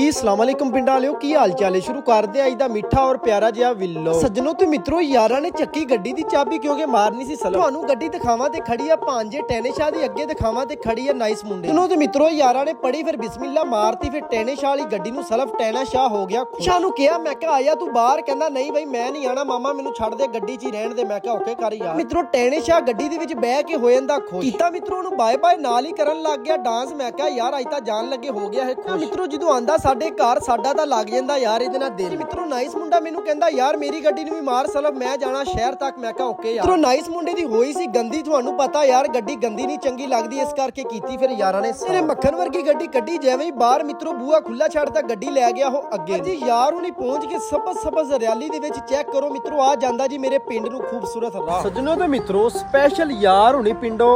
जी अस्सलाम वालेकुम पिंड वालिओ, की हाल चाल है। शुरू करते अज दा मीठा और प्यारा जिहा विलो। सज्जनों ते मित्रों, यारां ने चक्की गड्डी दी चाबी क्योंकि मारनी सी सलफ। तुहानू गड्डी दिखावां ते खड़ी आ भांजे टैने शाह दी, अगे दिखावां ते खड़ी आ नाइस मुंडे। सज्जनों ते मित्रों, यारां ने पड़ी फिर बिस्मिल्लाह मारती, फिर टैने शाह वाली गड्डी नू सलफ टैना शाह हो गया खुश। शाह नू कहा मैं कहा आया तू बाहर, कहंदा नहीं बई मैं नहीं आना मामा, मैनू छड़ दे गड्डी च ही रहन दे। मैं कहा ओके कर यार। मित्रों टैने शाह गड्डी दे विच बैठ के हो जांदा खुश। कीता मित्रों नू बाय बाय नाल ही करन लग गया डांस। मैं कहा यार अज तां जान लगे हो गया है खुश। मित्रों जदों आंदा साडे घर साडा तां लग जांदा यार इहदे नाल दिल। मित्रों नाइस मुंडा मैनू कहंदा यार मेरी गड्डी नू भी मार सलफ, मैं जाना शहर तक। मैं कहा ओके यार। मित्रों नाइस मुंडे दी होई सी गंदी, तुहानू पता यार गड्डी गंदी नहीं चंगी लगदी, इस करके कीती फिर यारां ने। मेरे मक्खन वर्गी गड्डी कड्डी जिवें ही बाहर मित्रों बूहा खुला छड्डता गड्डी लै गया हो अगे जी। यार हुणी पहुंच के सबज सबज हरियाली दे विच चेक करो मित्रों आ जांदा जी मेरे पिंड नू खूबसूरत राह। सज्जनों ते मित्रों स्पेशल यार हुणी पिंडों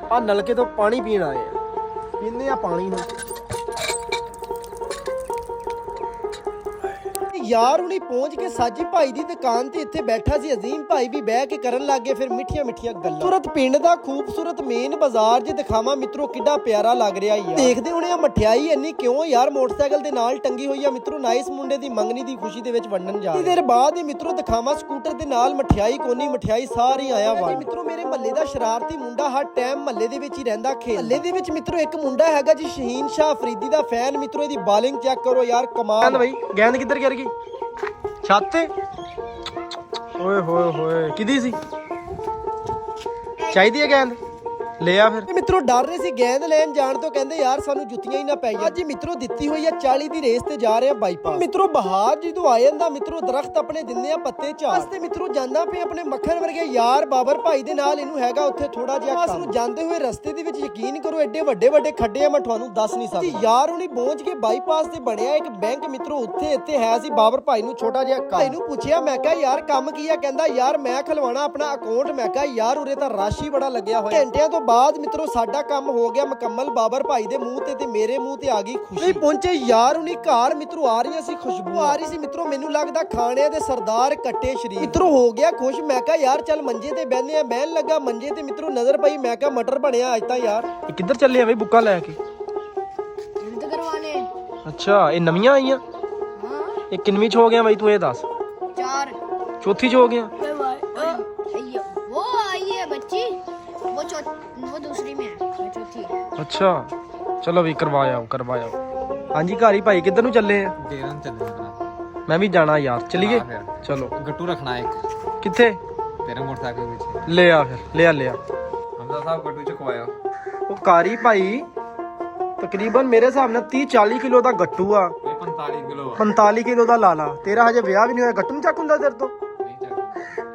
आ नलके तो पानी पीण आए आ, पीने आ पानी नू। यार हुणी पहुंच के साजी भाई दी दुकान ते इत्थे बैठा सी अजीम भाई भी बह के करन लग गए फिर मिठिया मिठिया गल्लां। सूरत पिंड दा खूबसूरत मेन बाजार जे दिखावा मित्रों किड्डा प्यारा लग रहा है। देखदे हुणे आ मठियाई इन्नी क्यों यार मोटरसाइकिल दे नाल टंगी हुई है मित्रों। नाइस मुंडे दी मंगनी दी खुशी दे विच वंडन जा रहे। देर बाद मित्रों दिखावा स्कूटर दे नाल मठियाई कोनी मठियाई सारी आया वा। मित्रों मेरे महल्ले दा शरारती मुंडा हर टाइम महल्ले दे विच ही रहंदा खेल। महल्ले दे विच मित्रों एक मुंडा हैगा जी शहीन शाह अफरीदी दा फैन। मित्रों इहदी बॉलिंग चेक करो यार कमाल। भाई गेंद किधर गिर गई छत ते? ओए होए होए किदी सी चाहिदी है गेंद ले आ फिर। मित्रों डर रहे सी गेंद लैन जान तो कहंदे यार सानू जुत्तियां ही ना पै जाण। अज मित्रों दित्ती हुई है 40 दी रेस ते जा रहे हैं बाईपास। मित्रों बहार जदों आ जांदा मित्रों दरख्त अपने दिंदे आ पत्ते झाड़ ते मित्रों जांदा पे अपने मक्खन वर्गे यार बाबर भाई दे नाल इनू हैगा उत्थे थोड़ा जिहा काम। जांदे हुए रस्ते दे विच यकीन करो एडे वड्डे वड्डे खड्डे आ मैं तुहानू दस नहीं सकदा। यार हुणी पहुंच के बाईपास ते बनया एक बैंक मित्रों उत्थे इत्थे है सी बाबर भाई नू छोटा जिहा काम। भाई नू पुछया मैं कहा यार काम की है, कहंदा यार मैं खलवाना अपना अकाउंट। मैं कहा यार उरे तां रश ही बड़ा लग्या होया। घंटियां तो बाद मित्रों साडा काम हो गया मुकम्मल। बाबर भाई दे मुंह ते मेरे मुंह ते आ गई खुशी। पहुंचे यार उन्हीं घर मित्रों आ रही सी खुशबू आ रही सी मित्रों। मैनू लगदा खाने दे सरदार कट्टे शरीफ मित्रों हो गया खुश। मैं कहा यार चल मंजे ते बहने आ। बहन लगा मंजे ते मित्रों नजर पई। मैं कहा मटर बनया अज तां यार। किधर चले आ बई बुक्का लेके करवाने? अच्छा ये नवियां आईयां? हां ये किनवी च हो गया बई तू ये दस? 4 चौथी च हो गया। वो आई है बच्ची वो दूसरी में है चौथी। अच्छा चलो भी करवाया हाँ जी। घर ही भाई किधर नू चले हैं? डेरन चले। मैं भी जाना यार चलिए। चलो गट्टू रखना एक किथे? तेरे मोटरसाइकिल पीछे ले आ फिर ले आ। हमजा साहब गट्टू चकवाया वो कारी भाई तकरीबन मेरे हिसाब नाल 30-40 किलो दा गट्टू आ। 45 किलो दा लाला। तेरा हजे विआह भी नहीं होया, गट्टू नहीं चक हुंदा तेरे तो?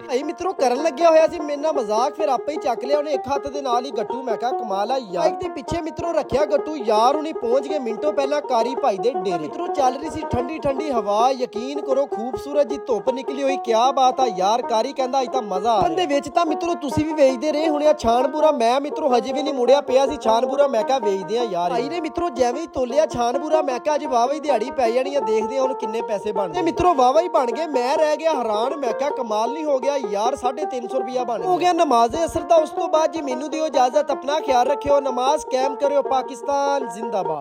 भाई मित्रों करन लग्या होया सी मेरे नाल मजाक, फिर आपे ही चक लिया उन्हें एक हाथ दे नाल ही गट्टू। मैं कहा कमाल है यार। दे पीछे मित्रों रखिया गट्टू। यार हुणी पहुंच गए मिंटों पहला कारी भाई दे डेरे। मित्रों चल रही सी ठंडी ठंडी हवा, यकीन करो खूबसूरत जी धुप निकली हुई। क्या बात है यार। कारी कहंदा अज तां मजा आ दे विच तां मित्रों तुसी भी वेचदे रहे हुणे छानपूरा। मैं मित्रों हजे भी नहीं मुड़िया पिया सी छानपूरा। मैं कहा वेचदे आ यार। भाई ने मित्रों जिवें ही तोलिया छानपूरा। मैं कहा अज वावा ही दिहाड़ी पै जानी है, देखदे आ हुण किन्ने पैसे बनदे। मित्रों वावा ही बन गए, मैं रह गया हैरान। मैं कहा कमाल नहीं हो गया यार, 350 रुपया बन हो गया नमाज़े असर दा। उस तो बाद जी मैनू दियो इजाजत, अपना ख्याल रखियो, नमाज कायम करियो, पाकिस्तान जिंदाबाद।